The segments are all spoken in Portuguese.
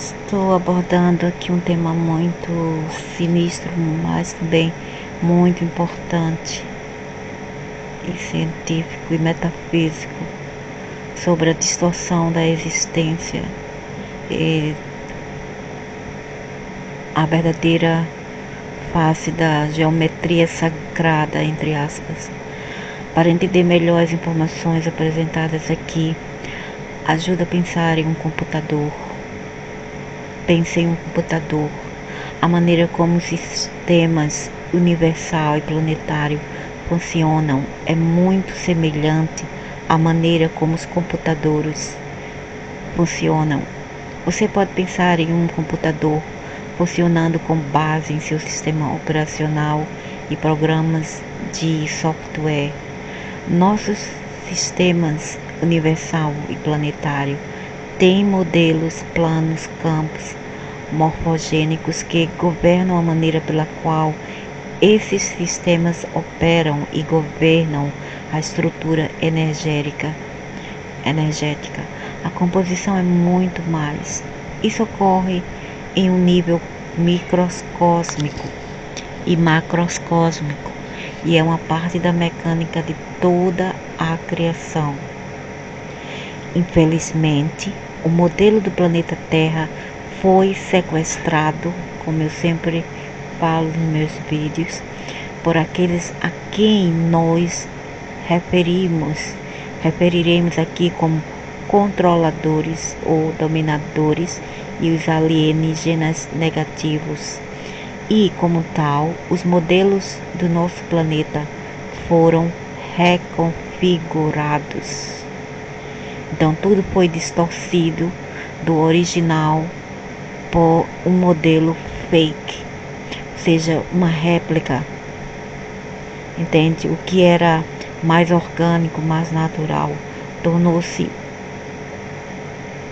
Estou abordando aqui um tema muito sinistro, mas também muito importante e científico e metafísico sobre a distorção da existência e a verdadeira face da geometria sagrada, entre aspas. Para entender melhor as informações apresentadas aqui, ajuda a pensar em um computador. Pense em um computador. A maneira como os sistemas universal e planetário funcionam é muito semelhante à maneira como os computadores funcionam. Você pode pensar em um computador funcionando com base em seu sistema operacional e programas de software. Nossos sistemas universal e planetário têm modelos, planos, campos morfogênicos que governam a maneira pela qual esses sistemas operam e governam a estrutura energética. A composição é muito mais. Isso ocorre em um nível microscópico e macroscópico e é uma parte da mecânica de toda a criação. Infelizmente, o modelo do planeta Terra foi sequestrado, como eu sempre falo nos meus vídeos, por aqueles a quem nós referiremos aqui como controladores ou dominadores e os alienígenas negativos. E, como tal, os modelos do nosso planeta foram reconfigurados. Então, tudo foi distorcido do original por um modelo fake, ou seja, uma réplica. Entende? O que era mais orgânico, mais natural, tornou-se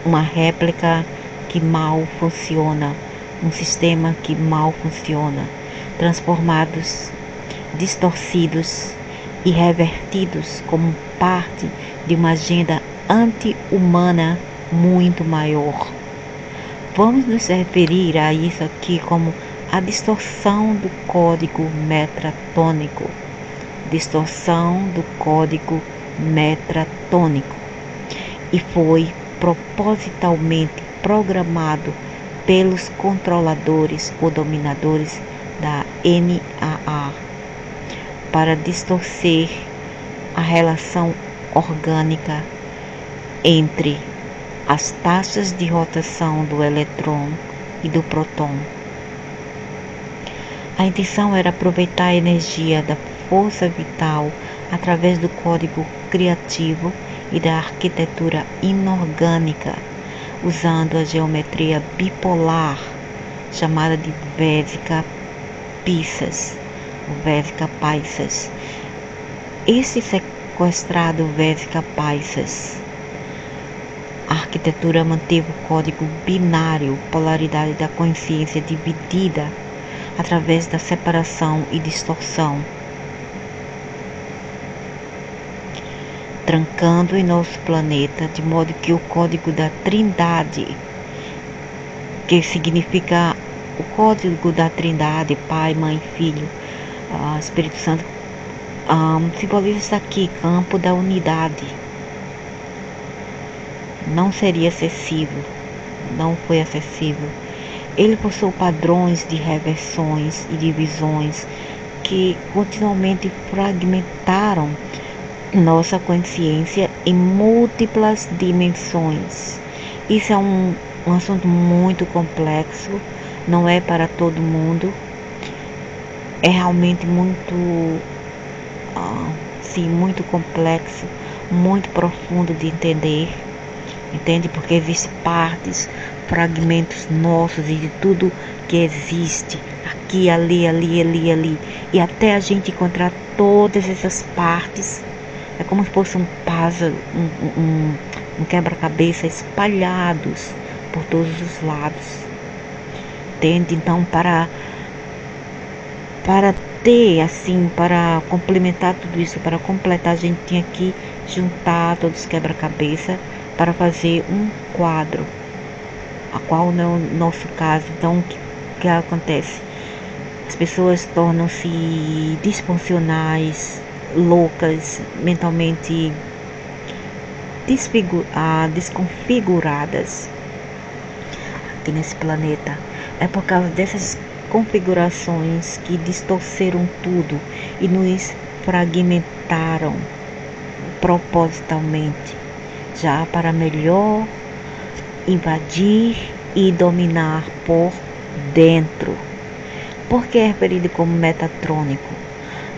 uma réplica que mal funciona, um sistema que mal funciona, transformados, distorcidos e revertidos como parte de uma agenda anti-humana muito maior. Vamos nos referir a isso aqui como a distorção do código metratônico. Distorção do código metratônico. E foi propositalmente programado pelos controladores ou dominadores da NAA para distorcer a relação orgânica entre as taxas de rotação do elétron e do próton. A intenção era aproveitar a energia da força vital através do código criativo e da arquitetura inorgânica, usando a geometria bipolar, chamada de Vesica Pisces. Esse sequestrado Vesica Pisces, a arquitetura manteve o código binário, polaridade da consciência dividida através da separação e distorção, trancando em nosso planeta, de modo que o código da Trindade, que significa o código da Trindade, Pai, Mãe, Filho, Espírito Santo, simboliza isso aqui, campo da unidade. Não seria acessível, não foi acessível. Ele possui padrões de reversões e divisões que continuamente fragmentaram nossa consciência em múltiplas dimensões. Isso é um assunto muito complexo, não é para todo mundo, é realmente muito, muito complexo, muito profundo de entender, entende? Porque existem partes, fragmentos nossos e de tudo que existe, aqui, ali, e até a gente encontrar todas essas partes, é como se fosse um puzzle, um quebra-cabeça espalhados por todos os lados, entende? Então, para ter, assim, para complementar tudo isso, para completar, a gente tinha que juntar todos os quebra-cabeça para fazer um quadro. a qual não é o nosso caso. Então, o que acontece? As pessoas tornam-se disfuncionais, loucas, mentalmente desconfiguradas aqui nesse planeta. É por causa dessas configurações que distorceram tudo e nos fragmentaram propositalmente, já para melhor invadir e dominar por dentro. Por que é referido como metatrônico?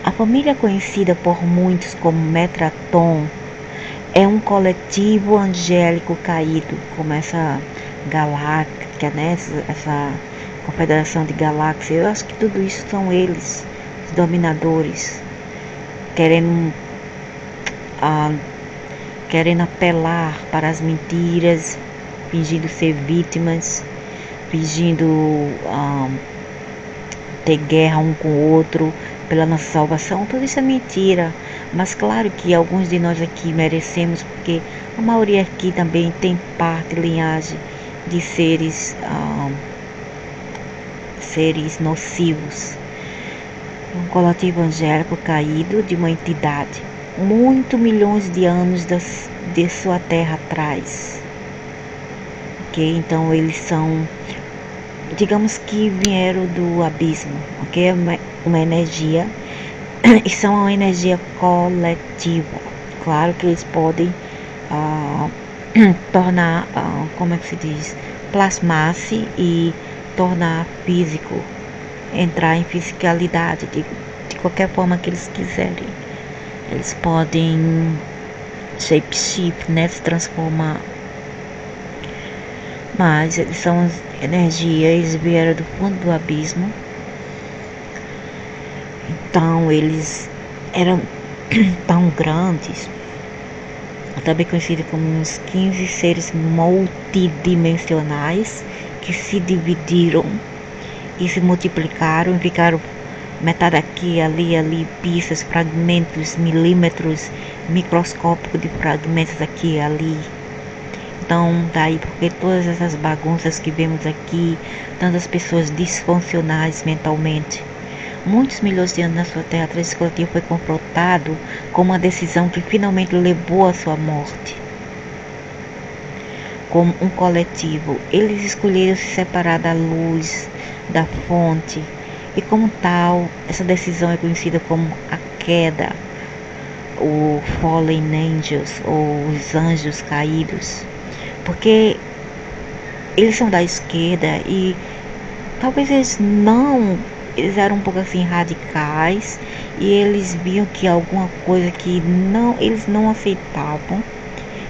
A família conhecida por muitos como Metratron é um coletivo angélico caído, como essa galáctica, né? Essa confederação de galáxias. Eu acho que tudo isso são eles, os dominadores, querendo apelar para as mentiras, fingindo ser vítimas, fingindo ter guerra um com o outro pela nossa salvação. Tudo isso é mentira. Mas claro que alguns de nós aqui merecemos, porque a maioria aqui também tem parte, linhagem de seres nocivos. Um coletivo angélico caído de uma entidade muito milhões de anos de sua terra atrás. Ok? Então eles são, digamos que vieram do abismo, ok? Uma energia, e são uma energia coletiva. Claro que eles podem tornar, como é que se diz, plasmar-se e tornar físico, entrar em fisicalidade de qualquer forma que eles quiserem. Eles podem shapeshift, né, se transformar. Mas eles são energias, eles vieram do fundo do abismo. Então eles eram tão grandes, também conhecidos como uns 15 seres multidimensionais que se dividiram e se multiplicaram e ficaram metade aqui, ali, pistas, fragmentos, milímetros microscópicos de fragmentos aqui e ali. Então, daí porque todas essas bagunças que vemos aqui, tantas pessoas disfuncionais mentalmente. Muitos milhões de anos na sua terra, esse coletivo foi confrontado com uma decisão que finalmente levou à sua morte. Como um coletivo, eles escolheram se separar da luz, da fonte, e como tal, essa decisão é conhecida como a queda, o Fallen Angels, ou os anjos caídos, porque eles são da esquerda e talvez eles eram um pouco assim radicais e eles viam que alguma coisa que eles não aceitavam,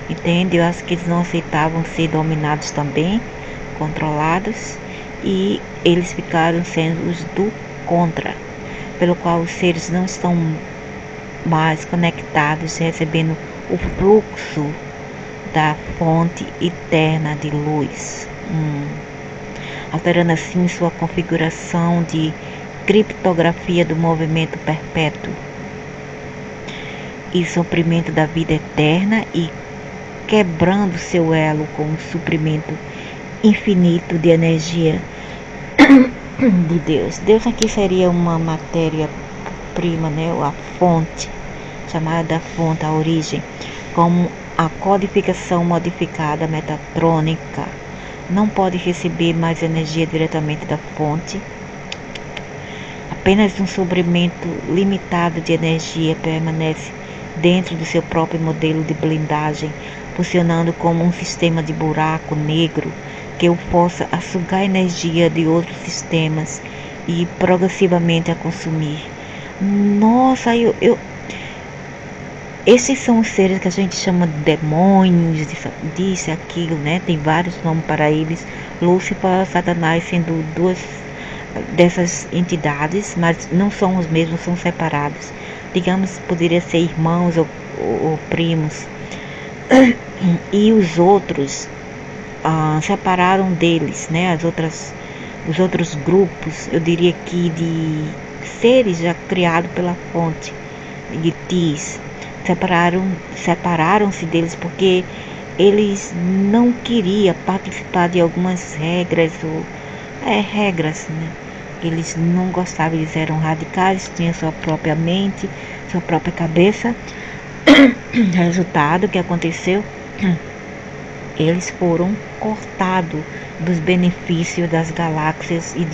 entende? Eu acho que eles não aceitavam ser dominados também, controlados, e eles ficaram sendo os do contra, pelo qual os seres não estão mais conectados, recebendo o fluxo da fonte eterna de luz, alterando assim sua configuração de criptografia do movimento perpétuo e suprimento da vida eterna, e quebrando seu elo com o suprimento infinito de energia de Deus. Deus aqui seria uma matéria-prima, né? A fonte, chamada fonte, a origem, como a codificação modificada metatrônica. Não pode receber mais energia diretamente da fonte. Apenas um suprimento limitado de energia permanece dentro do seu próprio modelo de blindagem, funcionando como um sistema de buraco negro que o força a sugar energia de outros sistemas e progressivamente a consumir. Nossa, esses são os seres que a gente chama de demônios, disso, aquilo, né? Tem vários nomes para eles. Lúcifer, Satanás, sendo duas dessas entidades, mas não são os mesmos, são separados. Digamos, poderia ser irmãos ou primos. E os outros separaram deles, né? Os outros grupos, eu diria que de seres já criados pela fonte, de Tis, separaram-se deles porque eles não queriam participar de algumas regras, regras, né? Eles não gostavam, eles eram radicais, tinham sua própria mente, sua própria cabeça. Resultado que aconteceu, eles foram cortados dos benefícios das galáxias e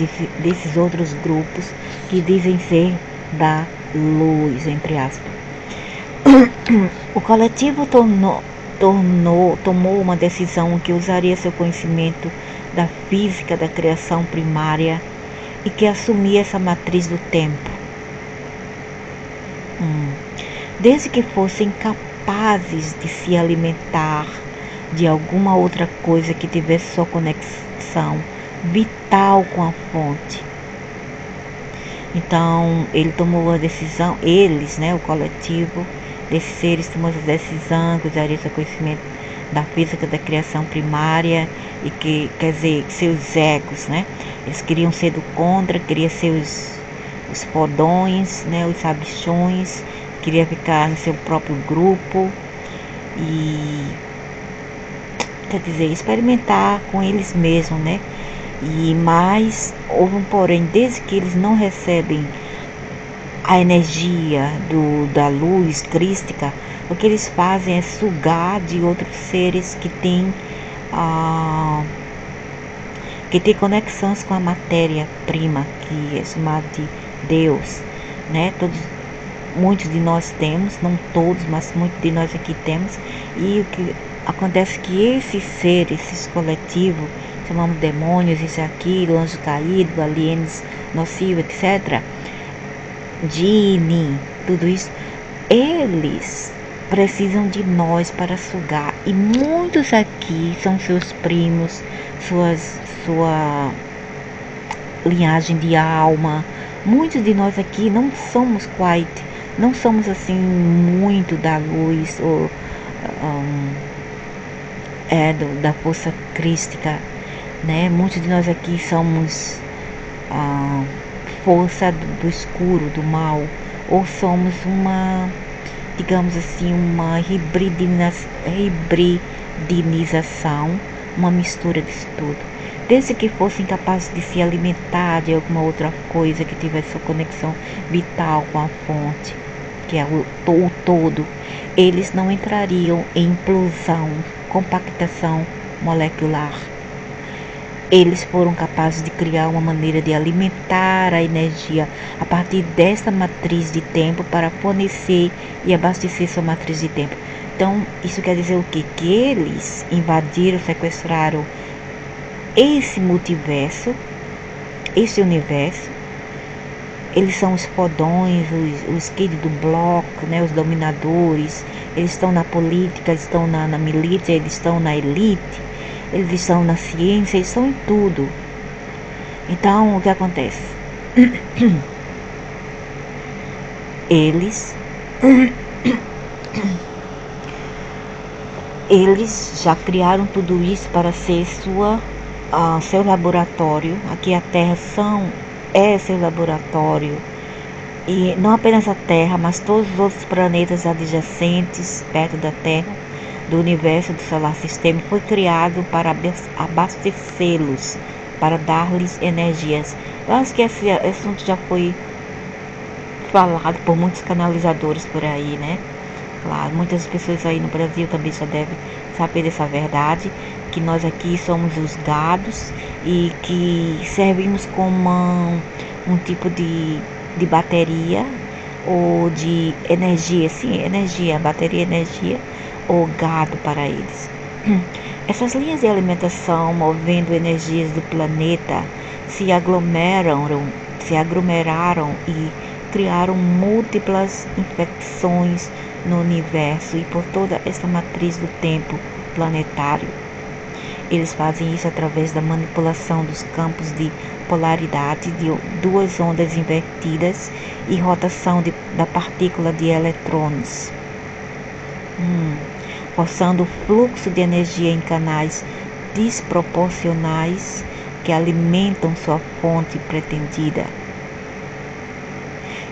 desses outros grupos que dizem ser da luz, entre aspas. O coletivo tomou uma decisão que usaria seu conhecimento da física da criação primária e que assumia essa matriz do tempo. Desde que fossem capazes de se alimentar de alguma outra coisa que tivesse sua conexão vital com a fonte. Então, ele tomou a decisão, eles, né, o coletivo desses seres tomou essa decisão, que usaria seu conhecimento da física da criação primária e que, quer dizer, seus egos, né, eles queriam ser do contra, queriam ser os fodões, né, os sabichões, queria ficar no seu próprio grupo e, quer dizer, experimentar com eles mesmos, né? Mas houve um porém, desde que eles não recebem a energia da luz crística, o que eles fazem é sugar de outros seres que têm conexões com a matéria-prima, que é chamada de Deus, né? Muitos de nós temos, não todos, mas muitos de nós aqui temos, e o que acontece é que esses seres, esses coletivos, chamamos demônios, isso e aquilo, anjo caído, alienes nocivos, etc., Gini, tudo isso, eles precisam de nós para sugar, e muitos aqui são seus primos, sua linhagem de alma. Muitos de nós aqui não somos não somos assim muito da luz ou da força crística, né? Muitos de nós aqui somos força do escuro, do mal, ou somos digamos assim, uma hibridinização, uma mistura disso tudo. Desde que fossem capazes de se alimentar de alguma outra coisa que tivesse sua conexão vital com a fonte, que é o todo, eles não entrariam em implosão, compactação molecular. Eles foram capazes de criar uma maneira de alimentar a energia a partir dessa matriz de tempo para fornecer e abastecer sua matriz de tempo. Então, isso quer dizer o quê? Que eles invadiram, sequestraram esse multiverso, esse universo. Eles são os fodões, os kids do bloco, né, os dominadores. Eles estão na política, estão na milícia, eles estão na elite, eles estão na ciência, eles estão em tudo. Então, o que acontece? Eles já criaram tudo isso para ser seu laboratório. Aqui a Terra é seu laboratório. E não apenas a Terra, mas todos os outros planetas adjacentes, perto da Terra, do universo do solar sistema, foi criado para abastecê-los, para dar-lhes energias. Eu acho que esse assunto já foi falado por muitos canalizadores por aí, né? Claro, muitas pessoas aí no Brasil também já devem saber dessa verdade, que nós aqui somos os gados e que servimos como um tipo de bateria ou de energia, sim, energia, bateria, energia ou gado para eles. Essas linhas de alimentação movendo energias do planeta se aglomeraram e criaram múltiplas infecções no universo e por toda essa matriz do tempo planetário. Eles fazem isso através da manipulação dos campos de polaridade de duas ondas invertidas e rotação da partícula de eletrões, forçando o fluxo de energia em canais desproporcionais que alimentam sua fonte pretendida.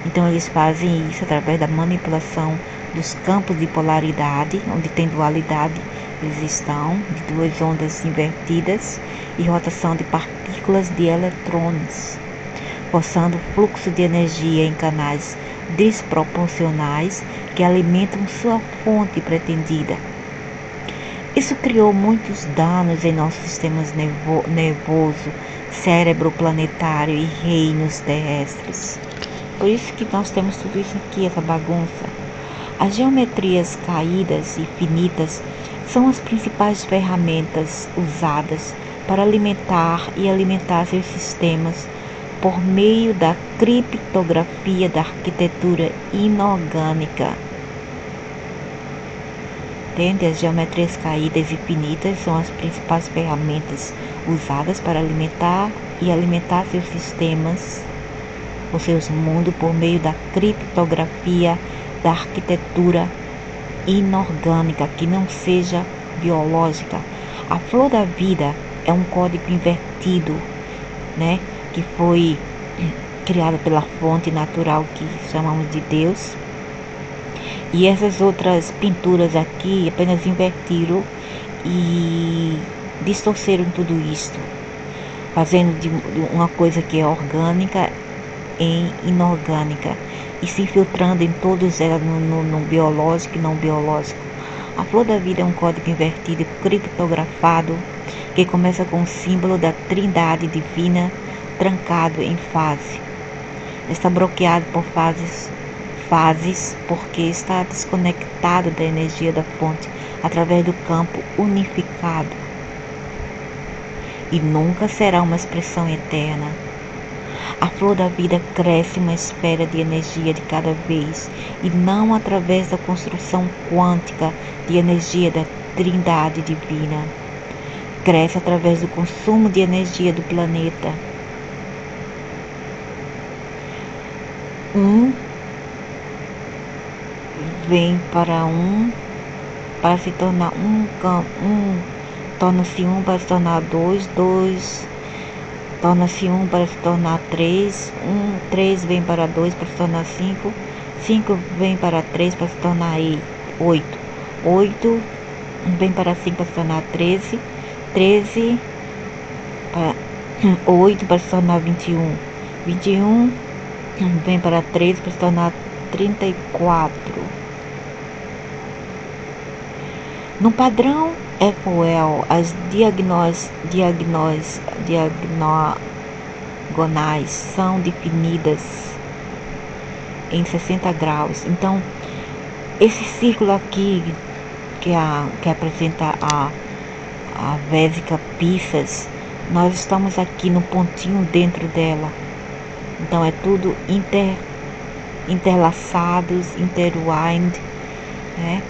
Então eles fazem isso através da manipulação dos campos de polaridade, onde tem dualidade, eles estão, de duas ondas invertidas e rotação de partículas de eletrões, forçando o fluxo de energia em canais desproporcionais que alimentam sua fonte pretendida. Isso criou muitos danos em nossos sistemas nervoso, cérebro planetário e reinos terrestres. Por isso que nós temos tudo isso aqui, essa bagunça. As geometrias caídas e finitas são as principais ferramentas usadas para alimentar seus sistemas por meio da criptografia da arquitetura inorgânica. Entende? As geometrias caídas e finitas são as principais ferramentas usadas para alimentar seus sistemas, os seus mundos, por meio da criptografia da arquitetura inorgânica, que não seja biológica. A flor da vida é um código invertido, né, que foi criado pela fonte natural que chamamos de Deus. E essas outras pinturas aqui apenas invertiram e distorceram tudo isto, fazendo de uma coisa que é orgânica em inorgânica e se infiltrando em todos elas, no biológico e não biológico. A flor da vida é um código invertido e criptografado que começa com o símbolo da trindade divina trancado em fase. Está bloqueado por fases porque está desconectado da energia da fonte através do campo unificado e nunca será uma expressão eterna. A flor da vida cresce uma esfera de energia de cada vez e não através da construção quântica de energia da trindade divina. Cresce através do consumo de energia do planeta. Vem para se tornar torna-se para se tornar dois torna-se para se tornar três, três vem para dois para se tornar cinco vem para três para se tornar oito vem para cinco para se tornar 13 para 8 para se tornar 21 vem para 13 para se tornar 34. No padrão FOL, as diagonais são definidas em 60 graus. Então, esse círculo aqui que apresenta a Vésica Pisces, nós estamos aqui no pontinho dentro dela. Então é tudo interlaçados, intertwined, né?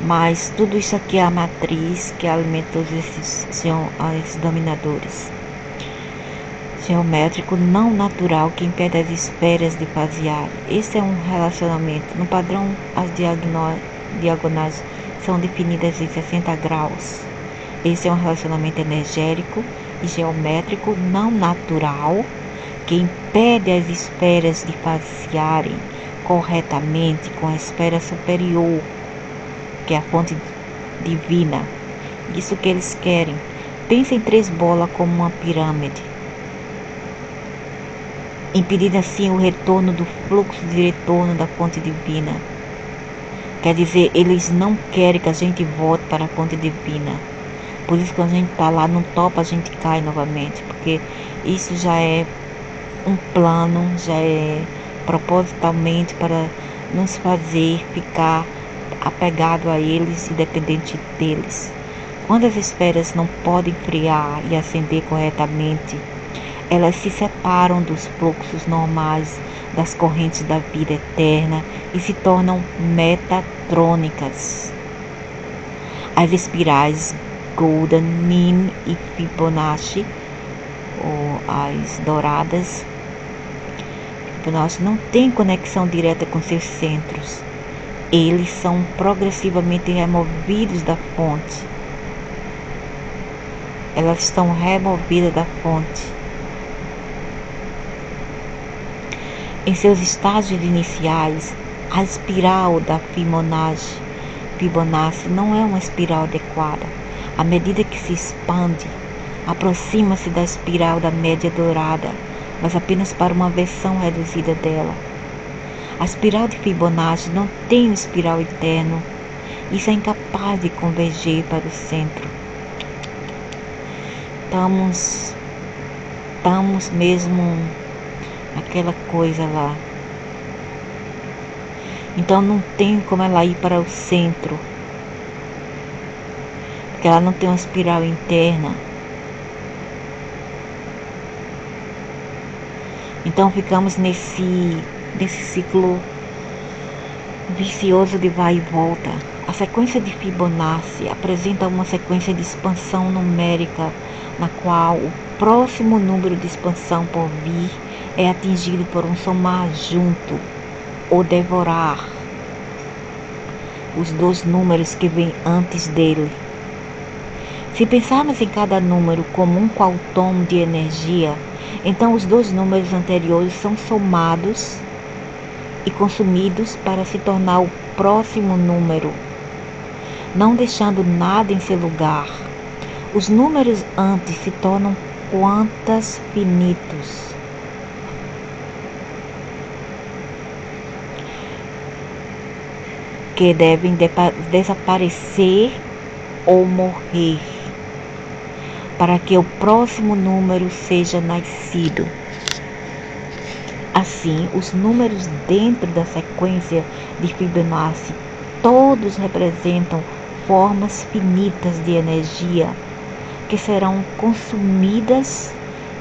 Mas tudo isso aqui é a matriz que alimenta todos esses dominadores. Geométrico não natural que impede as esferas de fasear. Esse é um relacionamento. No padrão, as diagonais são definidas em 60 graus. Esse é um relacionamento energético e geométrico não natural que impede as esferas de fasearem corretamente com a esfera superior, que é a fonte divina. Isso que eles querem. Pensa em 3 bolas como uma pirâmide, impedindo assim o retorno do fluxo de retorno da fonte divina. Quer dizer, eles não querem que a gente volte para a fonte divina. Por isso, quando a gente está lá no topo, a gente cai novamente, porque isso já é um plano, já é propositalmente para nos fazer ficar apegado a eles e dependente deles. Quando as esferas não podem friar e acender corretamente, elas se separam dos fluxos normais das correntes da vida eterna e se tornam metatrônicas. As espirais Golden, Min e Fibonacci, ou as douradas, Fibonacci não têm conexão direta com seus centros. Eles são progressivamente removidos da fonte. Elas estão removidas da fonte. Em seus estágios iniciais, A espiral da Fibonacci não é uma espiral adequada. À medida que se expande, aproxima-se da espiral da média dourada, mas apenas para uma versão reduzida dela. A espiral de Fibonacci não tem um espiral interno. Isso é incapaz de converger para o centro. Estamos mesmo aquela coisa lá. Então não tem como ela ir para o centro, porque ela não tem uma espiral interna. Então ficamos nesse ciclo vicioso de vai e volta. A sequência de Fibonacci apresenta uma sequência de expansão numérica, na qual o próximo número de expansão por vir é atingido por um somar junto ou devorar os dois números que vêm antes dele. Se pensarmos em cada número como um quantum de energia, então os dois números anteriores são somados e consumidos para se tornar o próximo número, não deixando nada em seu lugar. Os números antes se tornam quantas finitos. Que devem desaparecer ou morrer, para que o próximo número seja nascido. Assim, os números dentro da sequência de Fibonacci todos representam formas finitas de energia que serão consumidas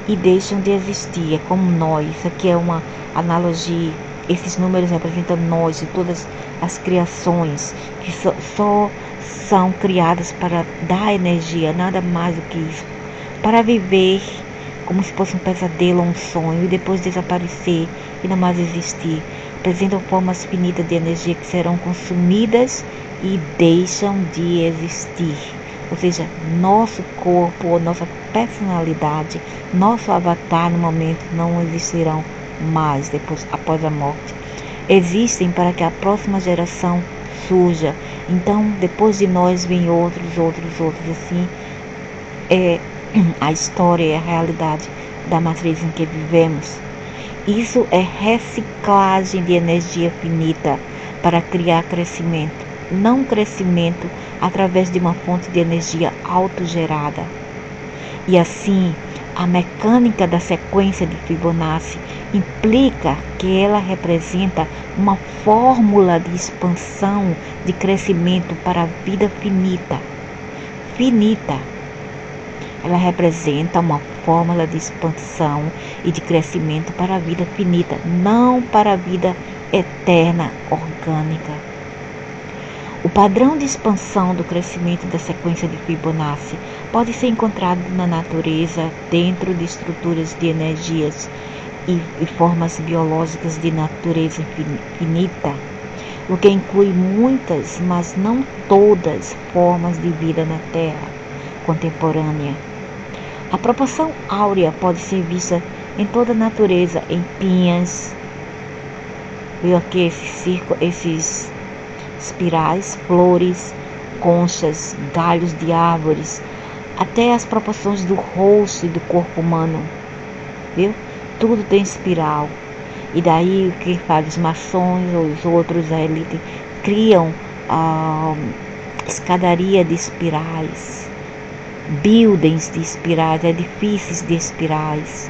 e deixam de existir. É como nós. Isso aqui é uma analogia. Esses números representam nós e todas as criações que só são criadas para dar energia, nada mais do que isso, para viver como se fosse um pesadelo ou um sonho e depois desaparecer e não mais existir. Apresentam formas finitas de energia que serão consumidas e deixam de existir. Ou seja, nosso corpo ou nossa personalidade, nosso avatar no momento não existirão mais após a morte. Existem para que a próxima geração surja. Então, depois de nós vem outros. Assim, é a história e a realidade da matriz em que vivemos. Isso é reciclagem de energia finita para criar crescimento. Não crescimento através de uma fonte de energia autogerada. E assim, a mecânica da sequência de Fibonacci implica que ela representa uma fórmula de expansão de crescimento para a vida finita. Ela representa uma fórmula de expansão e de crescimento para a vida finita, não para a vida eterna orgânica. O padrão de expansão do crescimento da sequência de Fibonacci pode ser encontrado na natureza dentro de estruturas de energias e formas biológicas de natureza finita, o que inclui muitas, mas não todas, formas de vida na Terra contemporânea. A proporção áurea pode ser vista em toda a natureza, em pinhas, viu aqui esses espirais, flores, conchas, galhos de árvores, até as proporções do rosto e do corpo humano, viu? Tudo tem espiral. E daí o que faz os maçons ou os outros, a elite, criam escadaria de espirais, buildings de espirais, edifícios de espirais.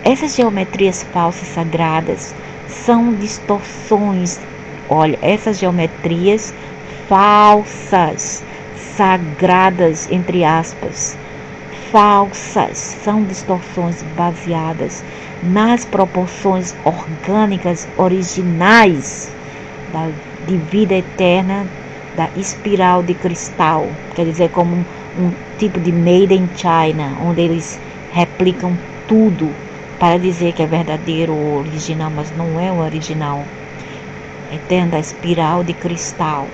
Essas geometrias falsas sagradas são distorções. Olha, essas geometrias falsas, sagradas, entre aspas, falsas, são distorções baseadas nas proporções orgânicas originais de vida eterna da espiral de cristal. Quer dizer, como um tipo de Made in China, onde eles replicam tudo para dizer que é verdadeiro ou original, mas não é o original. Eterna da espiral de cristal.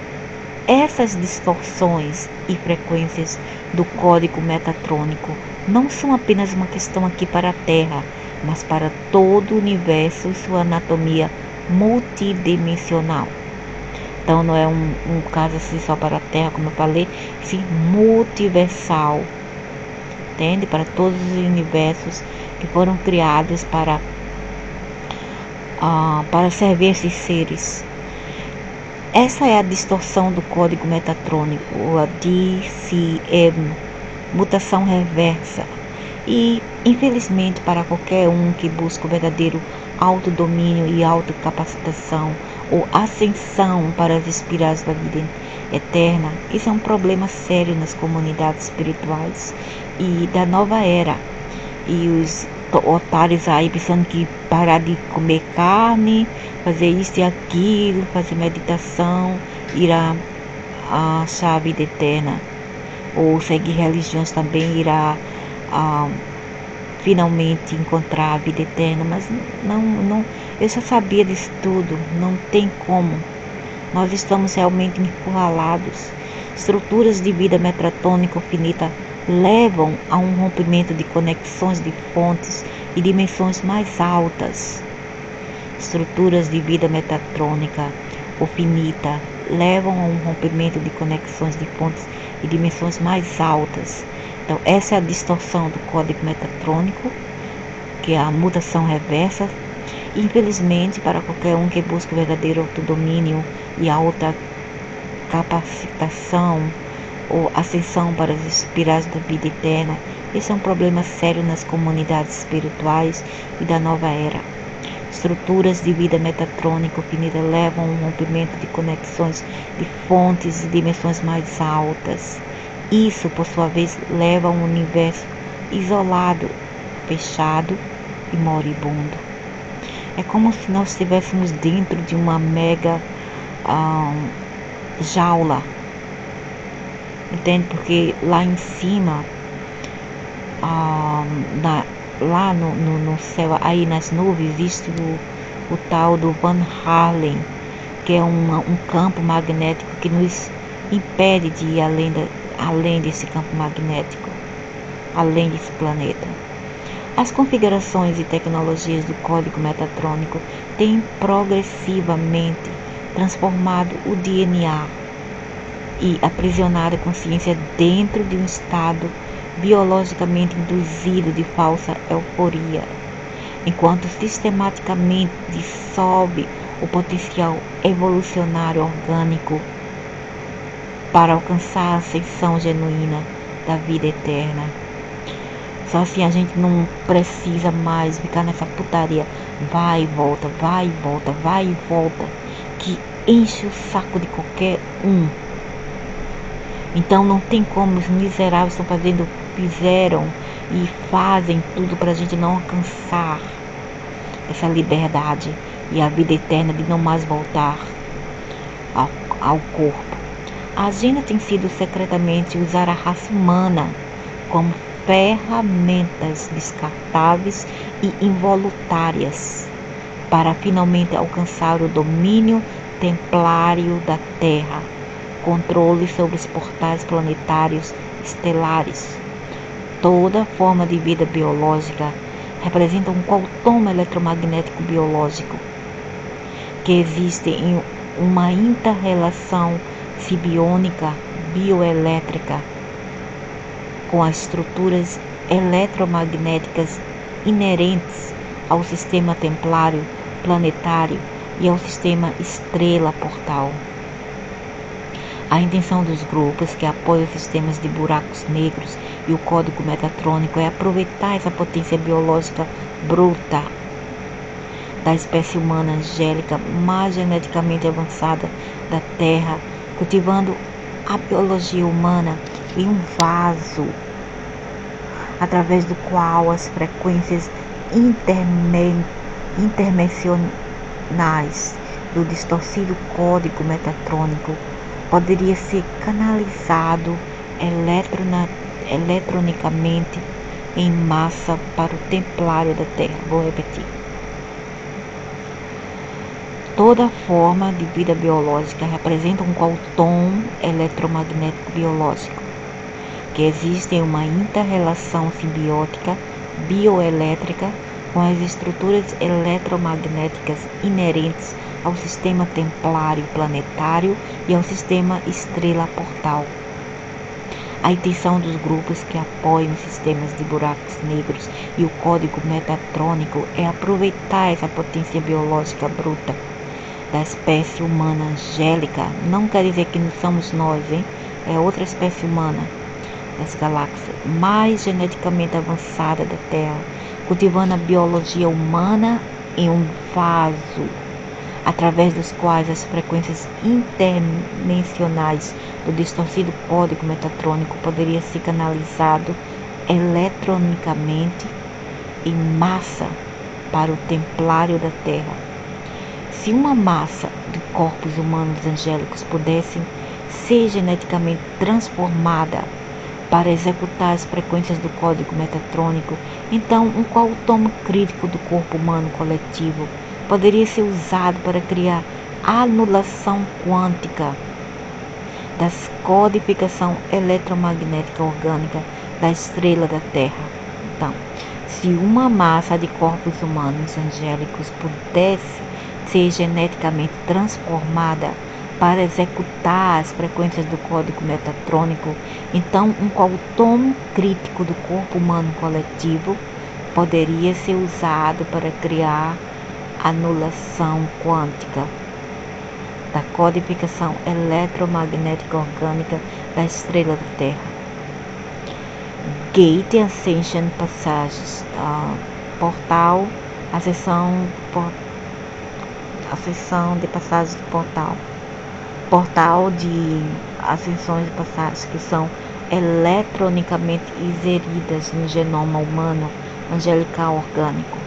Essas distorções e frequências do código metatrônico não são apenas uma questão aqui para a Terra, mas para todo o universo e sua anatomia multidimensional. Então não é um caso assim só para a Terra, como eu falei, sim multiversal, entende? Para todos os universos que foram criados para servir esses seres. Essa é a distorção do código metatrônico, a DCM, mutação reversa. E, infelizmente, para qualquer um que busca o verdadeiro autodomínio e autocapacitação ou ascensão para as espirais da vida eterna, isso é um problema sério nas comunidades espirituais e da nova era. E os otários aí pensando que parar de comer carne, fazer isso e aquilo, fazer meditação, irá achar a vida eterna. Ou seguir religiões também irá finalmente encontrar a vida eterna. Mas não, eu já sabia disso tudo, não tem como. Nós estamos realmente encurralados. Estruturas de vida metatônica finita levam a um rompimento de conexões de fontes e dimensões mais altas. Estruturas de vida metatrônica ou finita levam a um rompimento de conexões de fontes e dimensões mais altas. Então, essa é a distorção do código metatrônico, que é a mutação reversa. Infelizmente, para qualquer um que busca o verdadeiro autodomínio e alta capacitação ou ascensão para as espirais da vida eterna, esse é um problema sério nas comunidades espirituais e da nova era. Estruturas de vida metatrônica finita levam a um rompimento de conexões de fontes e dimensões mais altas. Isso, por sua vez, leva a um universo isolado, fechado e moribundo. É como se nós estivéssemos dentro de uma mega jaula, entende? Porque lá em cima, lá no céu, aí nas nuvens, existe o tal do Van Halen, que é um campo magnético que nos impede de ir além desse campo magnético, além desse planeta. As configurações e tecnologias do código metatrônico têm progressivamente transformado o DNA e aprisionado a consciência dentro de um estado biologicamente induzido de falsa euforia, enquanto sistematicamente dissolve o potencial evolucionário orgânico para alcançar a ascensão genuína da vida eterna. Só assim a gente não precisa mais ficar nessa putaria, vai e volta, vai e volta, vai e volta, que enche o saco de qualquer um. Então não tem como, os miseráveis fizeram e fazem tudo para a gente não alcançar essa liberdade e a vida eterna de não mais voltar ao corpo. A agenda tem sido secretamente usar a raça humana como ferramentas descartáveis e involuntárias para finalmente alcançar o domínio templário da Terra, controle sobre os portais planetários estelares. Toda forma de vida biológica representa um quantum eletromagnético biológico que existe em uma inter-relação simbiônica bioelétrica com as estruturas eletromagnéticas inerentes ao sistema templário planetário e ao sistema estrela portal. A intenção dos grupos que apoiam os sistemas de buracos negros e o código metatrônico é aproveitar essa potência biológica bruta da espécie humana angélica mais geneticamente avançada da Terra, cultivando a biologia humana em um vaso, através do qual as frequências interdimensionais do distorcido código metatrônico poderia ser canalizado eletronicamente em massa para o templário da Terra. Vou repetir. Toda forma de vida biológica representa um quantum eletromagnético biológico, que existe em uma inter-relação simbiótica bioelétrica com as estruturas eletromagnéticas inerentes ao sistema templário planetário e ao sistema estrela portal. A intenção dos grupos que apoiam os sistemas de buracos negros e o código metatrônico é aproveitar essa potência biológica bruta da espécie humana angélica. Não quer dizer que não somos nós, hein? É outra espécie humana das galáxias mais geneticamente avançada da Terra, cultivando a biologia humana em um vaso, através dos quais as frequências interdimensionais do distorcido código metatrônico poderia ser canalizado eletronicamente em massa para o templário da Terra. Se uma massa de corpos humanos angélicos pudessem ser geneticamente transformada para executar as frequências do código metatrônico, então um quantum crítico do corpo humano coletivo poderia ser usado para criar a anulação quântica da codificação eletromagnética orgânica da estrela da Terra. Então, se uma massa de corpos humanos angélicos pudesse ser geneticamente transformada para executar as frequências do código metatrônico, então um quantum crítico do corpo humano coletivo poderia ser usado para criar anulação quântica da codificação eletromagnética orgânica da estrela da Terra. Gate Ascension Passages, portal, a seção de passagens do portal de ascensões de passagens que são eletronicamente inseridas no genoma humano angelical orgânico.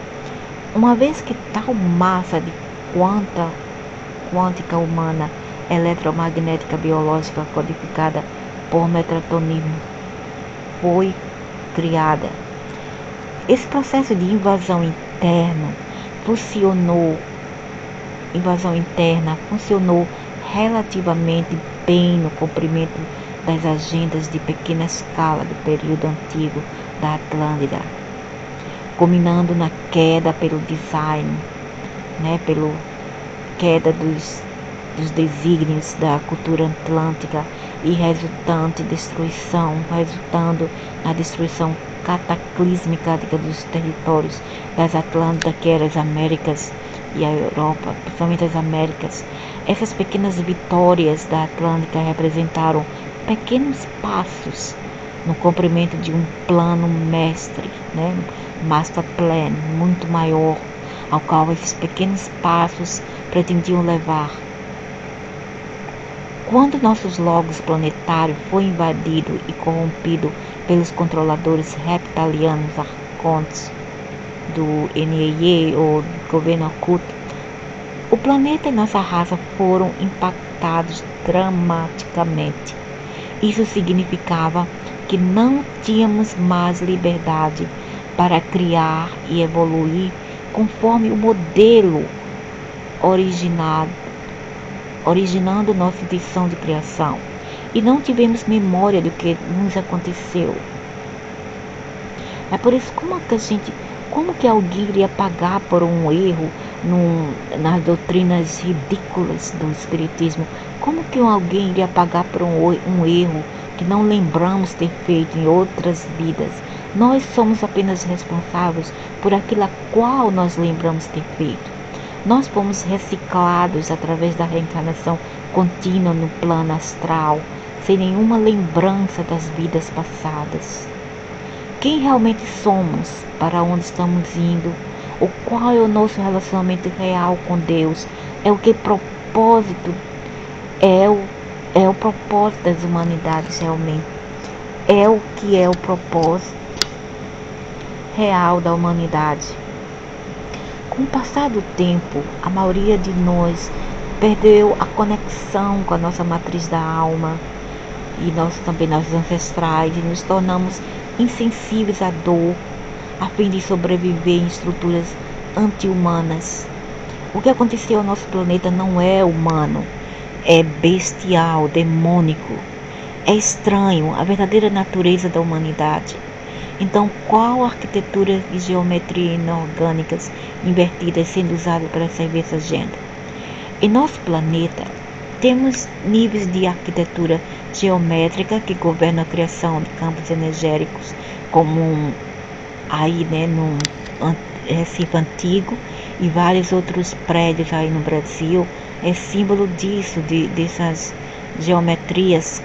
Uma vez que tal massa de quântica humana eletromagnética biológica codificada por metatronismo foi criada, esse processo de invasão interna funcionou relativamente bem no cumprimento das agendas de pequena escala do período antigo da Atlântida, culminando na queda pelo design, pela queda dos desígnios da cultura atlântica e resultando na destruição cataclísmica dos territórios das Atlântidas, que eram as Américas e a Europa, principalmente as Américas. Essas pequenas vitórias da Atlântica representaram pequenos passos no cumprimento de um plano mestre, master plan, muito maior, ao qual esses pequenos passos pretendiam levar. Quando nossos logos planetários foi invadido e corrompido pelos controladores reptilianos arcontes do NEE ou governo oculto, o planeta e nossa raça foram impactados dramaticamente. Isso significava que não tínhamos mais liberdade para criar e evoluir conforme o modelo originando nossa intenção de criação, e não tivemos memória do que nos aconteceu. É por isso como que alguém iria pagar por um erro nas doutrinas ridículas do espiritismo? Como que alguém iria pagar por um erro que não lembramos ter feito em outras vidas? Nós somos apenas responsáveis por aquilo a qual nós lembramos ter feito. Nós fomos reciclados através da reencarnação contínua no plano astral, sem nenhuma lembrança das vidas passadas. Quem realmente somos, para onde estamos indo, ou qual é o nosso relacionamento real com Deus, é o propósito das humanidades realmente. É o que é o propósito real da humanidade. Com o passar do tempo, a maioria de nós perdeu a conexão com a nossa matriz da alma e também nossos ancestrais, e nos tornamos insensíveis à dor a fim de sobreviver em estruturas anti-humanas. O que aconteceu ao nosso planeta não é humano, é bestial, demônico, é estranho a verdadeira natureza da humanidade. Então, qual arquitetura e geometria inorgânicas invertidas sendo usada para servir essa agenda? Em nosso planeta, temos níveis de arquitetura geométrica que governam a criação de campos energéticos, como aí, né, no Recife Antigo e vários outros prédios aí no Brasil. É símbolo disso, dessas geometrias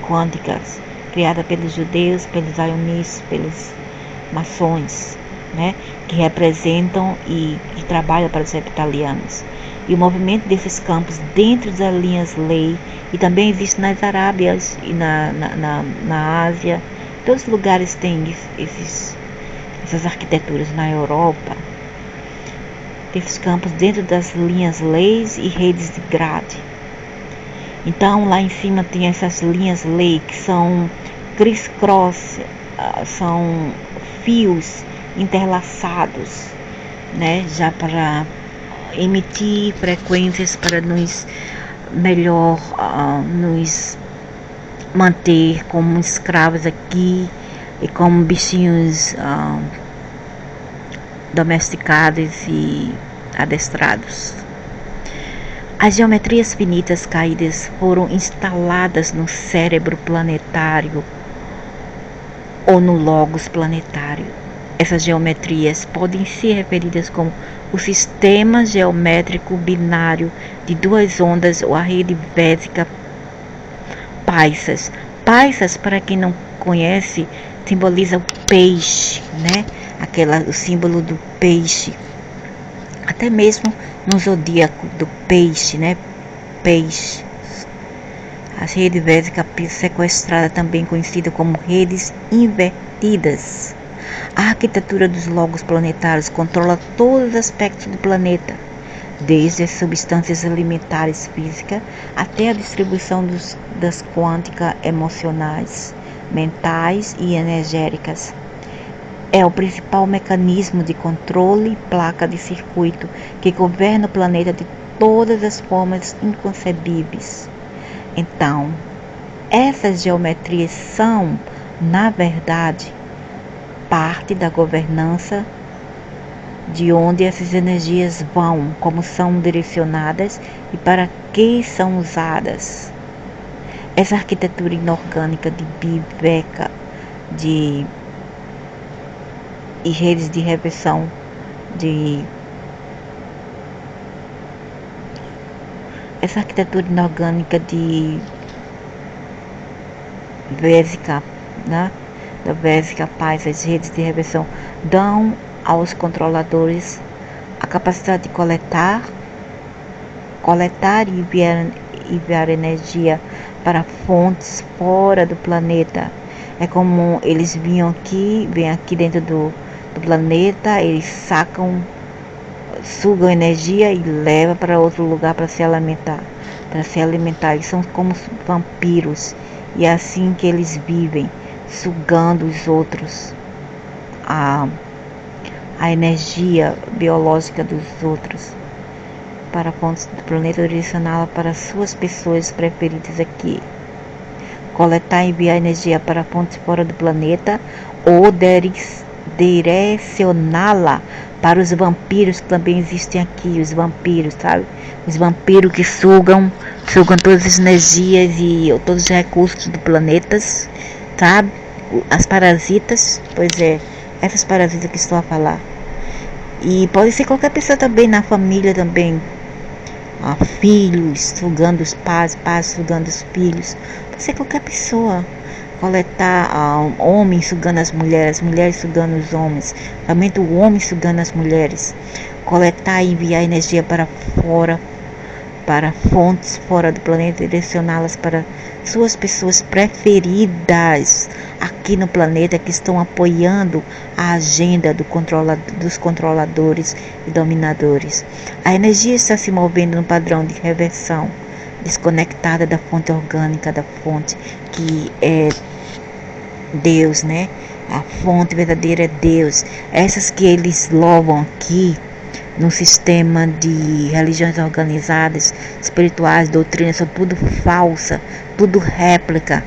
quânticas criadas pelos judeus, pelos zionistas, pelos maçons, né, que representam e trabalham para os reptilianos. E o movimento desses campos dentro das linhas lei, e também existe nas Arábias e na Ásia. Todos os lugares têm essas arquiteturas. Na Europa, esses campos dentro das linhas leis e redes de grade. Então lá em cima tem essas linhas lei que são criss-cross, são fios interlaçados, né, já para emitir frequências para nos manter como escravos aqui e como bichinhos domesticados e adestrados. As geometrias finitas caídas foram instaladas no cérebro planetário ou no logos planetário. Essas geometrias podem ser referidas como o sistema geométrico binário de duas ondas ou a rede vésica Paisas. Paisas, para quem não conhece, simboliza o peixe, né? O símbolo do peixe. Até mesmo no zodíaco do peixe, né? Peixe. A rede vésica sequestrada, também conhecida como redes invertidas. A arquitetura dos logos planetários controla todos os aspectos do planeta, desde as substâncias alimentares físicas até a distribuição das quânticas emocionais, mentais e energéticas. É o principal mecanismo de controle e placa de circuito que governa o planeta de todas as formas inconcebíveis. Então, essas geometrias são, na verdade, parte da governança de onde essas energias vão, como são direcionadas e para que são usadas. Essa arquitetura inorgânica de biveca e redes de reversão essa arquitetura inorgânica de Vésica, né? Da Vésica Paz, as redes de reversão dão aos controladores a capacidade de coletar e enviar energia para fontes fora do planeta. É como eles vêm aqui dentro do planeta, eles sugam energia e levam para outro lugar para se alimentar. Eles são como vampiros, e é assim que eles vivem, sugando os outros, a energia biológica dos outros, para fontes do planeta, direcioná-la para suas pessoas preferidas aqui. Coletar e enviar energia para fontes fora do planeta, ou direcioná-la para os vampiros que também existem aqui. Os vampiros, sabe? Os vampiros que sugam todas as energias e todos os recursos do planeta, sabe? As parasitas, pois é, essas parasitas que estou a falar. E pode ser qualquer pessoa também, na família também. Filhos sugando os pais sugando os filhos. Pode ser qualquer pessoa. Coletar homens sugando as mulheres sugando os homens, somente o homem sugando as mulheres. Coletar e enviar energia para fora, para fontes fora do planeta, direcioná-las para suas pessoas preferidas aqui no planeta, que estão apoiando a agenda dos controladores e dominadores. A energia está se movendo no padrão de reversão, desconectada da fonte orgânica, da fonte que é Deus, né? A fonte verdadeira é Deus. Essas que eles louvam aqui no sistema de religiões organizadas, espirituais, doutrinas, são tudo falsa, tudo réplica.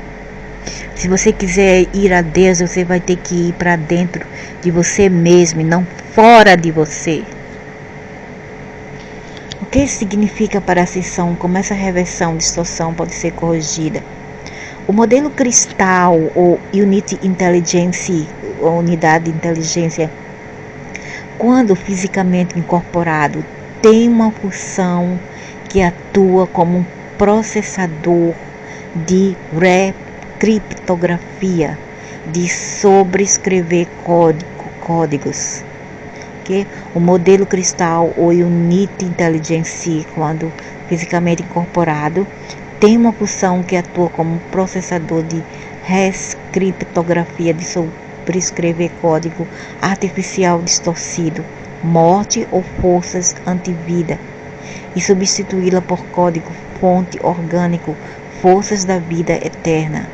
Se você quiser ir a Deus, você vai ter que ir para dentro de você mesmo e não fora de você. O que isso significa para a ascensão? Como essa reversão, distorção pode ser corrigida? O modelo cristal, ou Unity Intelligence, ou unidade de inteligência, quando fisicamente incorporado, tem uma função que atua como um processador de criptografia, de sobrescrever códigos. Okay? O modelo cristal ou Unity Intelligence, quando fisicamente incorporado, tem uma função que atua como um processador de criptografia, de sobrescrever código artificial distorcido, morte ou forças antivida, e substituí-la por código fonte orgânico, forças da vida eterna.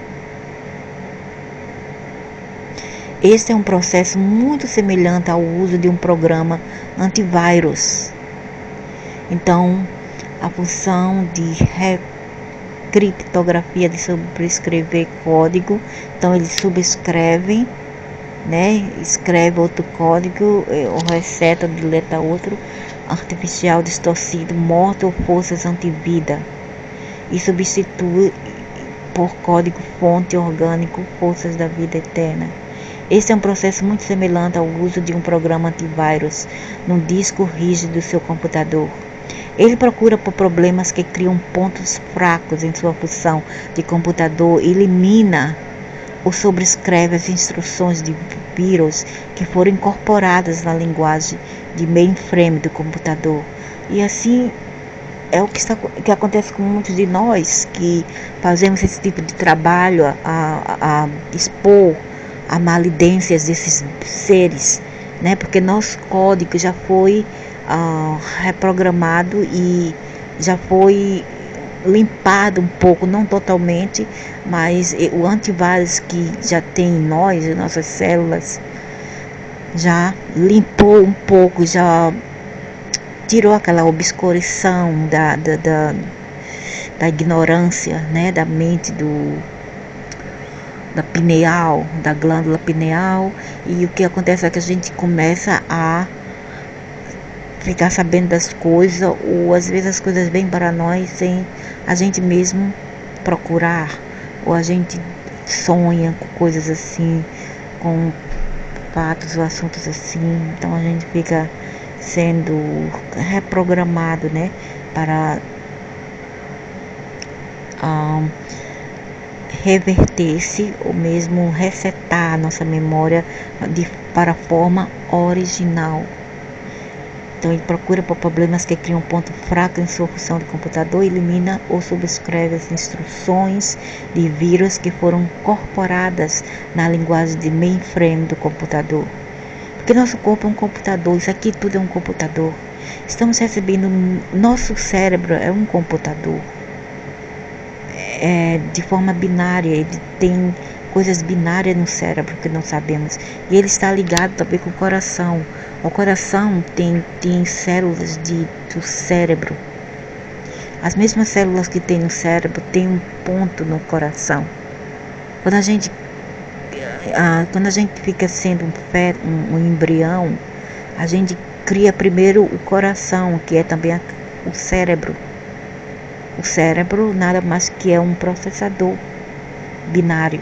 Este é um processo muito semelhante ao uso de um programa antivírus. Então, a função de criptografia, de sobrescrever código, então eles subscrevem, né, escreve outro código, ou reseta, deleta outro, artificial distorcido, morte ou forças antivida, e substitui por código fonte orgânico, forças da vida eterna. Este é um processo muito semelhante ao uso de um programa antivírus no disco rígido do seu computador. Ele procura por problemas que criam pontos fracos em sua função de computador e elimina ou sobrescreve as instruções de vírus que foram incorporadas na linguagem de mainframe do computador. E assim é o que acontece com muitos de nós que fazemos esse tipo de trabalho, a expor a malidências desses seres, né? Porque nosso código já foi reprogramado e já foi limpado um pouco, não totalmente, mas o antivírus que já tem em nós, em nossas células, já limpou um pouco, já tirou aquela obscuração da ignorância, né, da mente da pineal, da glândula pineal, e o que acontece é que a gente começa a ficar sabendo das coisas, ou às vezes as coisas vêm para nós sem a gente mesmo procurar, ou a gente sonha com coisas assim, com fatos ou assuntos assim, então a gente fica sendo reprogramado, né, para reverter-se ou mesmo resetar a nossa memória para a forma original. Então ele procura por problemas que criam ponto fraco em sua função de computador, elimina ou subscreve as instruções de vírus que foram incorporadas na linguagem de mainframe do computador. Porque nosso corpo é um computador, isso aqui tudo é um computador. Estamos recebendo, nosso cérebro é um computador. De forma binária, ele tem coisas binárias no cérebro que não sabemos, e ele está ligado também com o coração. O coração tem células do cérebro, as mesmas células que tem no cérebro tem um ponto no coração. Quando a gente fica sendo um embrião, a gente cria primeiro o coração, que é também o cérebro. O cérebro nada mais que é um processador binário.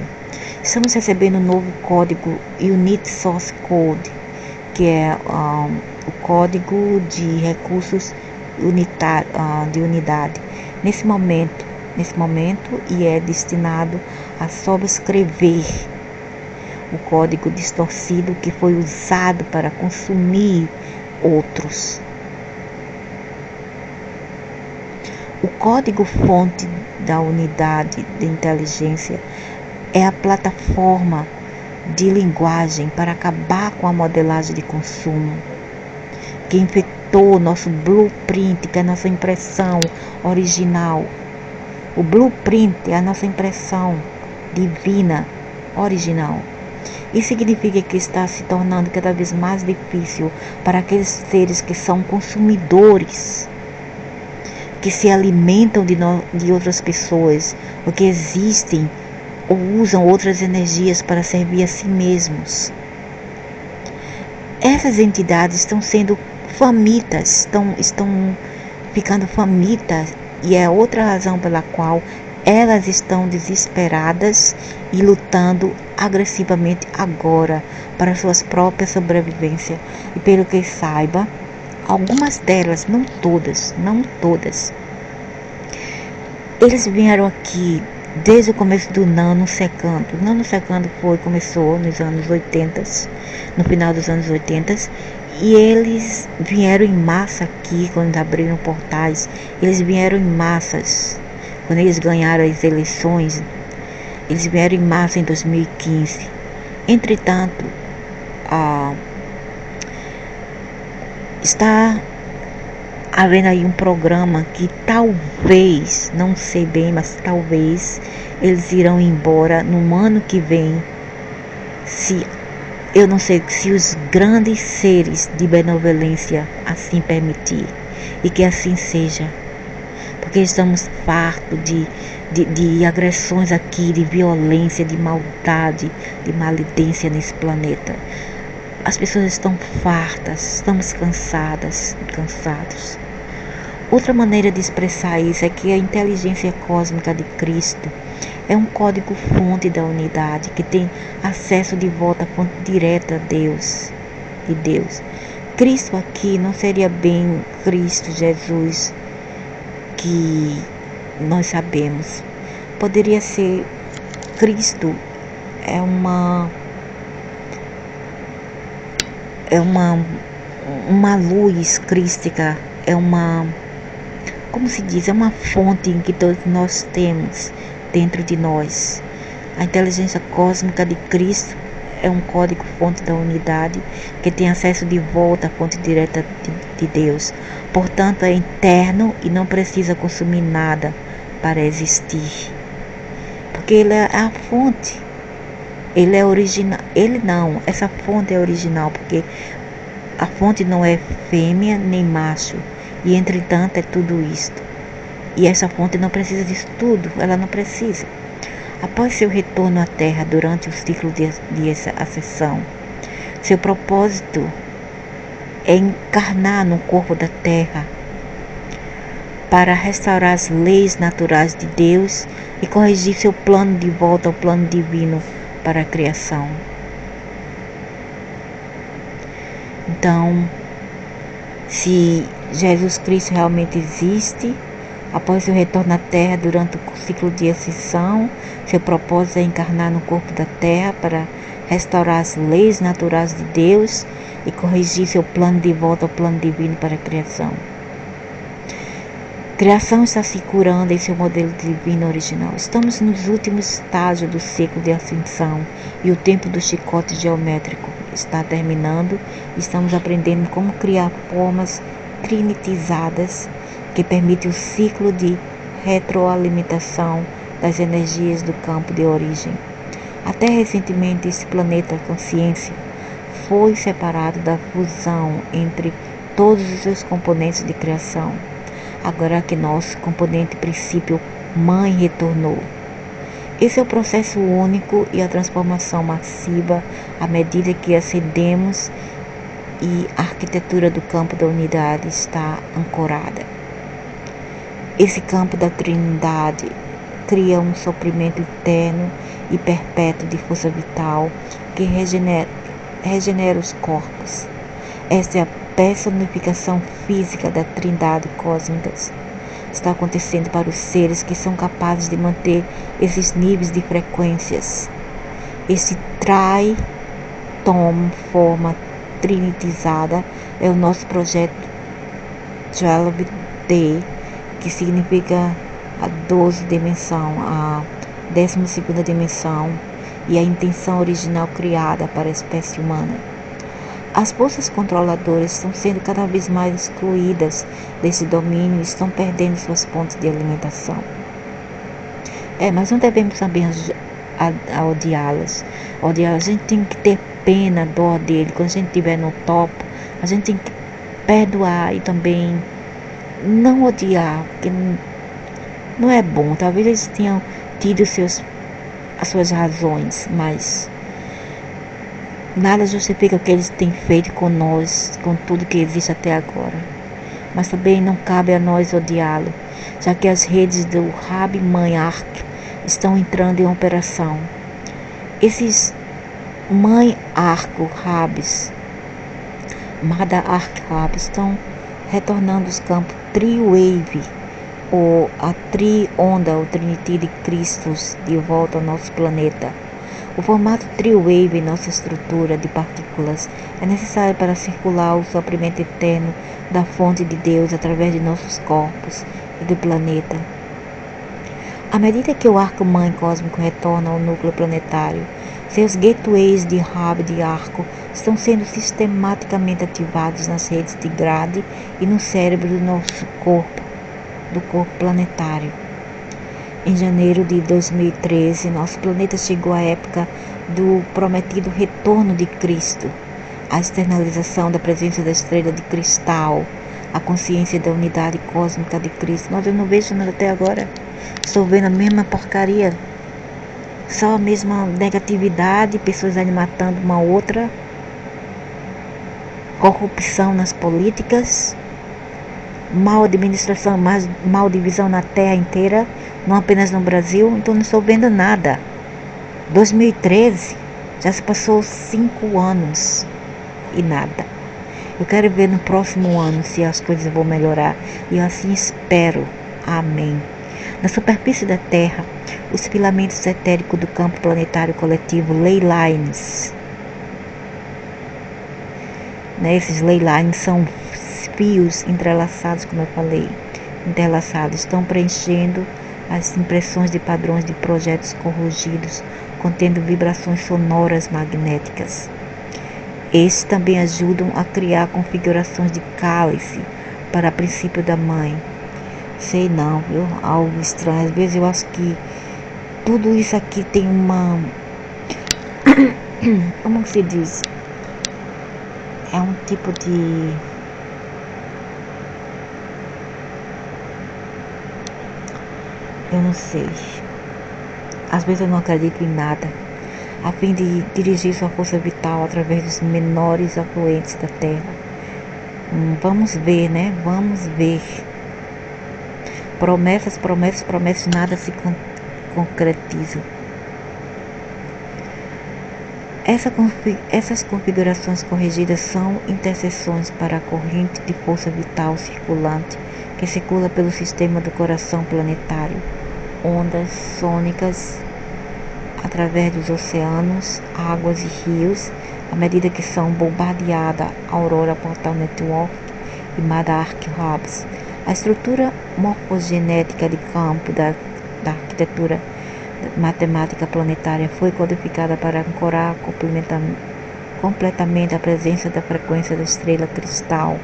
Estamos recebendo um novo código Unit Source Code, que é o código de recursos de unidade. Nesse momento, e é destinado a sobrescrever o código distorcido que foi usado para consumir outros. O código-fonte da unidade de inteligência é a plataforma de linguagem para acabar com a modelagem de consumo, que infectou nosso blueprint, que é a nossa impressão original. O blueprint é a nossa impressão divina original. Isso significa que está se tornando cada vez mais difícil para aqueles seres que são consumidores, que se alimentam de outras pessoas, ou que existem ou usam outras energias para servir a si mesmos. Essas entidades estão sendo famintas, estão ficando famintas, e é outra razão pela qual elas estão desesperadas e lutando agressivamente agora para suas próprias sobrevivência. E pelo que saiba, algumas delas, não todas, eles vieram aqui desde o começo do Nano Secando. O Nano Secando começou nos anos 80, no final dos anos 80, e eles vieram em massa aqui quando abriram portais. Eles vieram em massas quando eles ganharam as eleições. Eles vieram em massa em 2015. Entretanto, está havendo aí um programa que talvez, não sei bem, mas talvez eles irão embora no ano que vem, se eu não sei, se os grandes seres de benevolência assim permitir, e que assim seja, porque estamos fartos de agressões aqui, de violência, de maldade, de maledência nesse planeta. As pessoas estão fartas, estamos cansados. Outra maneira de expressar isso é que a inteligência cósmica de Cristo é um código-fonte da unidade, que tem acesso de volta à fonte direta de Deus. Cristo aqui não seria bem Cristo Jesus que nós sabemos. Poderia ser Cristo é uma luz crística, como se diz, é uma fonte em que todos nós temos dentro de nós. A inteligência cósmica de Cristo é um código-fonte da unidade, que tem acesso de volta à fonte direta de Deus. Portanto, é interno e não precisa consumir nada para existir, porque ele é a fonte. Ele é original. Essa fonte é original, porque a fonte não é fêmea nem macho, e entretanto é tudo isto. E essa fonte não precisa disso tudo, ela não precisa. Após seu retorno à Terra durante o ciclo de ascensão, seu propósito é encarnar no corpo da Terra para restaurar as leis naturais de Deus e corrigir seu plano de volta ao plano divino para a criação. Então, se Jesus Cristo realmente existe, após seu retorno à Terra durante o ciclo de ascensão, seu propósito é encarnar no corpo da Terra para restaurar as leis naturais de Deus e corrigir seu plano de volta ao plano divino para a criação. A criação está se curando em seu modelo divino original. Estamos nos últimos estágios do ciclo de ascensão e o tempo do chicote geométrico está terminando. Estamos aprendendo como criar formas trinitizadas que permitem o ciclo de retroalimentação das energias do campo de origem. Até recentemente, esse planeta consciência foi separado da fusão entre todos os seus componentes de criação. Agora que nosso componente princípio mãe retornou. Esse é o processo único e a transformação massiva à medida que ascendemos e a arquitetura do campo da unidade está ancorada. Esse campo da Trindade cria um suprimento interno e perpétuo de força vital que regenera os corpos. Esta é a personificação física da Trindade cósmica. Está acontecendo para os seres que são capazes de manter esses níveis de frequências. Esse forma trinitizada é o nosso projeto 12D, que significa a 12 dimensão, a 12ª dimensão, e a intenção original criada para a espécie humana. As forças controladoras estão sendo cada vez mais excluídas desse domínio e estão perdendo suas fontes de alimentação. Mas não devemos também odiá-las. A gente tem que ter pena, dó dele. Quando a gente estiver no topo, a gente tem que perdoar e também não odiar, porque não é bom. Talvez eles tenham tido as suas razões, mas nada justifica o que eles têm feito com nós, com tudo que existe até agora. mas também não cabe a nós odiá-lo, já que as redes do Hub Mãe Arc estão entrando em operação. Esses Mãe Arco Hubs, Mother Arc Hubs, estão retornando os campos Tri-Wave, ou a Tri-Onda, ou Trinity de Cristos, de volta ao nosso planeta. O formato Tri-Wave em nossa estrutura de partículas é necessário para circular o suprimento eterno da fonte de Deus através de nossos corpos e do planeta. À medida que o arco-mãe cósmico retorna ao núcleo planetário, seus gateways de hub de arco estão sendo sistematicamente ativados nas redes de grade e no cérebro do nosso corpo, do corpo planetário. Em janeiro de 2013, nosso planeta chegou à época do prometido retorno de Cristo, a externalização da presença da estrela de cristal, a consciência da unidade cósmica de Cristo. Mas eu não vejo nada até agora. Estou vendo a mesma porcaria, só a mesma negatividade, pessoas ali matando uma outra, corrupção nas políticas, mal administração, mal divisão na terra inteira, não apenas no Brasil. Então não estou vendo nada. 2013, já se passou 5 anos e nada. Eu quero ver no próximo ano se as coisas vão melhorar, e eu assim espero. Amém. Na superfície da Terra, os filamentos etéricos do campo planetário coletivo, ley lines, esses ley lines são fios entrelaçados, como eu falei, entrelaçados, estão preenchendo as impressões de padrões de projetos corrigidos, contendo vibrações sonoras magnéticas. Estes também ajudam a criar configurações de cálice para o princípio da mãe. Sei não, viu? Algo estranho. Às vezes eu acho que tudo isso aqui tem uma... Como se diz? É um tipo de... Eu não sei. Às vezes eu não acredito em nada. A fim de dirigir sua força vital através dos menores afluentes da Terra. Vamos ver, né? Vamos ver. Promessas, promessas, promessas, nada se concretizam. Essas configurações corrigidas são interseções para a corrente de força vital circulante que circula pelo sistema do coração planetário, ondas sônicas através dos oceanos, águas e rios, à medida que são bombardeadas a Aurora Portal Network e Mother Arc Hubs. A estrutura morfogenética de campo da arquitetura matemática planetária foi codificada para ancorar completamente a presença da frequência da estrela cristal,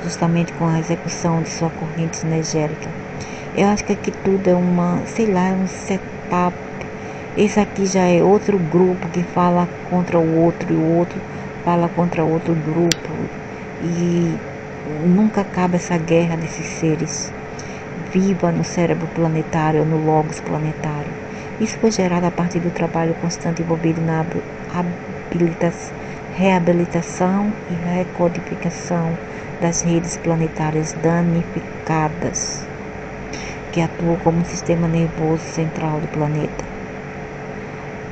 justamente com a execução de sua corrente energética. Eu acho que aqui tudo é um setup. Esse aqui já é outro grupo que fala contra o outro, e o outro fala contra outro grupo, e nunca acaba essa guerra desses seres. Viva no cérebro planetário, no logos planetário. Isso foi gerado a partir do trabalho constante envolvido na reabilitação e recodificação das redes planetárias danificadas, que atuam como um sistema nervoso central do planeta.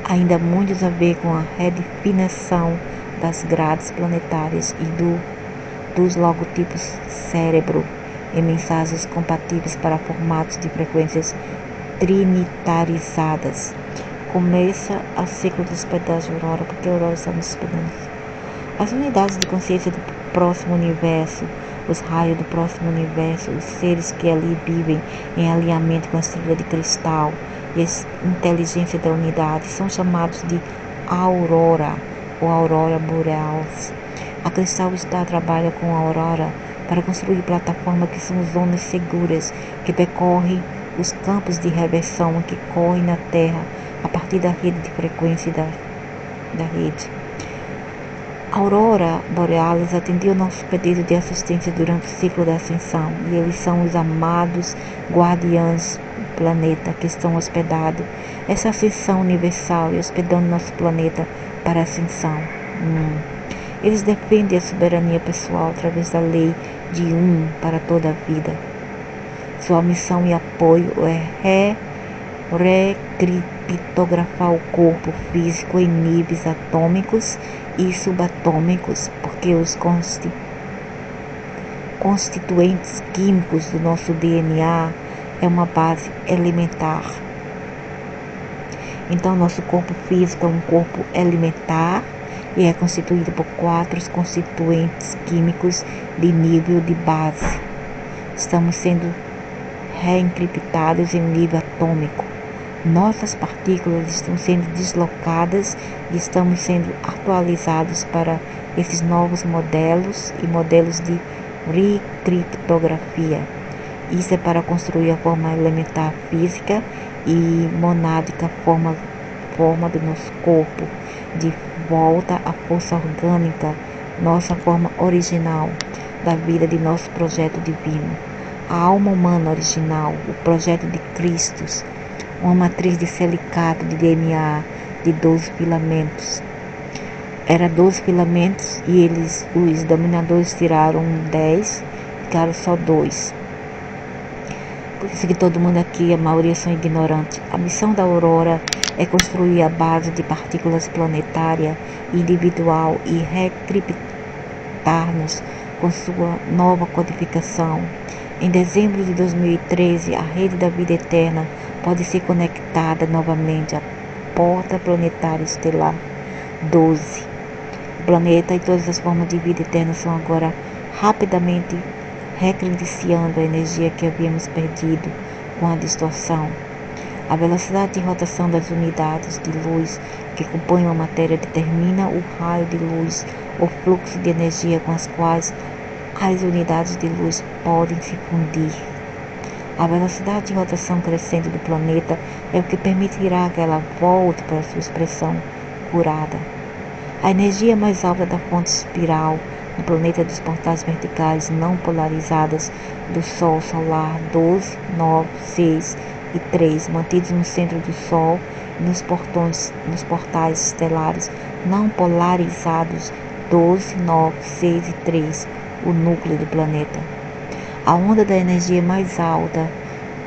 Ainda há muitos a ver com a redefinição das grades planetárias e dos logotipos cérebro em mensagens compatíveis para formatos de frequências trinitarizadas. Começa a ciclo de hospedagem Aurora, porque a Aurora está nos hospedando. As unidades de consciência do próximo universo, os raios do próximo universo, os seres que ali vivem em alinhamento com a estrela de cristal e a inteligência da unidade, são chamados de Aurora ou Aurora Borealis. A Cristal trabalha com a Aurora para construir plataformas que são zonas seguras que percorrem os campos de reversão que correm na Terra a partir da rede de frequência da rede. A Aurora Borealis atendeu ao nosso pedido de assistência durante o ciclo da ascensão, e eles são os amados guardiães do planeta que estão hospedados essa ascensão universal e hospedando nosso planeta para a ascensão. Eles defendem a soberania pessoal através da lei de um para toda a vida. Sua missão e apoio é recriptografar o corpo físico em níveis atômicos e subatômicos, porque os constituintes químicos do nosso DNA é uma base elementar. Então, nosso corpo físico é um corpo elementar e é constituído por 4 constituintes químicos de nível de base. Estamos sendo reencriptados em nível atômico. Nossas partículas estão sendo deslocadas e estamos sendo atualizados para esses novos modelos e modelos de recriptografia. Isso é para construir a forma elementar física e monádica forma do nosso corpo, de volta à força orgânica, nossa forma original da vida de nosso projeto divino. A alma humana original, o projeto de Cristo, uma matriz de silicato de DNA de 12 filamentos. Era 12 filamentos e os dominadores tiraram 10, ficaram só 2. Por isso que todo mundo aqui, a maioria são ignorantes. A missão da Aurora é construir a base de partículas planetária individual e recriptar-nos com sua nova codificação. Em dezembro de 2013, a rede da vida eterna pode ser conectada novamente à porta planetária estelar 12. O planeta e todas as formas de vida eterna são agora rapidamente recredenciando a energia que havíamos perdido com a distorção. A velocidade de rotação das unidades de luz que compõem uma matéria determina o raio de luz, o fluxo de energia com as quais as unidades de luz podem se fundir. A velocidade de rotação crescente do planeta é o que permitirá que ela volte para sua expressão curada. A energia mais alta da fonte espiral no planeta dos portais verticais não polarizadas do Sol solar 12, 9, 6 e 3, mantidos no centro do Sol e nos portais estelares não polarizados 12, 9, 6 e 3, o núcleo do planeta. A onda da energia mais alta,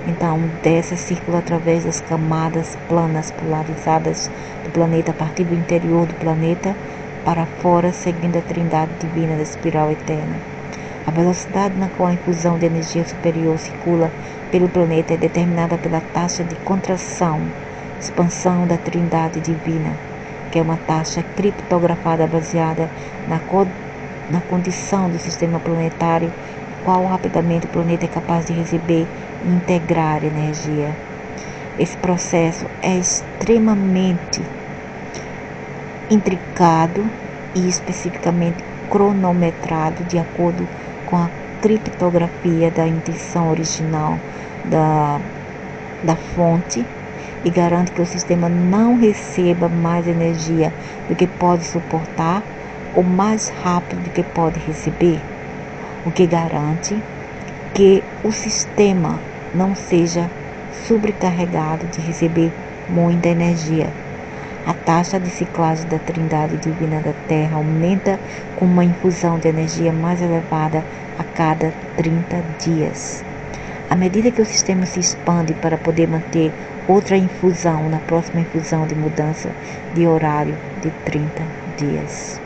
então, desce e circula através das camadas planas polarizadas do planeta a partir do interior do planeta para fora, seguindo a trindade divina da espiral eterna. A velocidade na qual a infusão de energia superior circula pelo planeta é determinada pela taxa de contração, expansão da trindade divina, que é uma taxa criptografada baseada na condição do sistema planetário, qual rapidamente o planeta é capaz de receber e integrar energia. Esse processo é extremamente intricado e especificamente cronometrado de acordo com a criptografia da intenção original da fonte e garante que o sistema não receba mais energia do que pode suportar ou mais rápido do que pode receber, o que garante que o sistema não seja sobrecarregado de receber muita energia. A taxa de ciclagem da trindade divina da Terra aumenta com uma infusão de energia mais elevada a cada 30 dias. À medida que o sistema se expande para poder manter outra infusão na próxima infusão de mudança de horário de 30 dias.